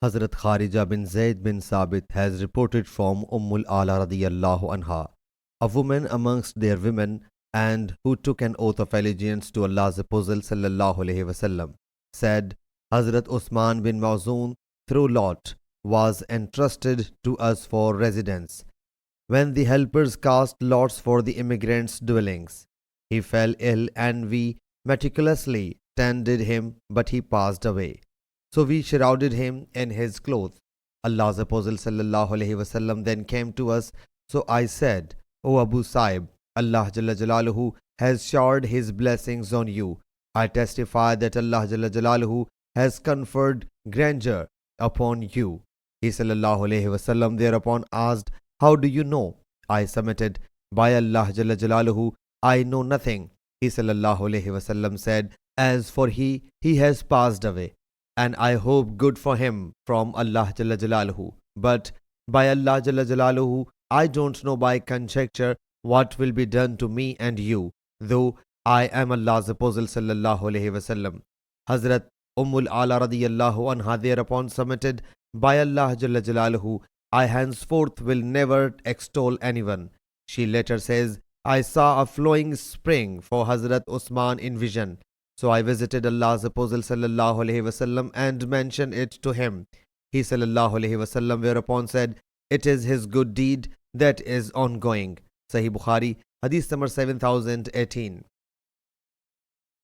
Hazrat Kharija bin Zayd bin Sabit has reported from Ala radiyallahu anha, a woman amongst their women and who took an oath of allegiance to Allah's Apostle sallallahu alaihi wasallam, said, Hazrat Usman bin Mazun through lot was entrusted to us for residence. When the helpers cast lots for the immigrants' dwellings, he fell ill and we meticulously tended him, but he passed away. So we shrouded him in his clothes. Allah's Apostle sallallahu alaihi wasallam then came to us. So I said, O Abu Saib, Allah Jalla Jalaluhu has showered his blessings on you. I testify that Allah Jalla Jalaluhu has conferred grandeur upon you. He sallallahu alaihi wasallam thereupon asked, How do you know? I submitted, By Allah Jalla Jalaluhu, I know nothing. He sallallahu alaihi wasallam said, As for he has passed away, and I hope good for him from Allah Jalla Jalaluhu. But by Allah Jalla Jalaluhu, I don't know by conjecture what will be done to me and you, though I am Allah's Apostle sallallahu alaihi wasallam. Hazrat Ala radiyallahu anha thereupon submitted, By Allah Jalla Jalaluhu, I henceforth will never extol anyone. She later says, I saw a flowing spring for Hazrat Usman in vision. So I visited Allah's Apostle sallallahu alaihi wasallam and mentioned it to him. He sallallahu alaihi wasallam whereupon said, It is his good deed that is ongoing. Sahih Bukhari, Hadith number 7018.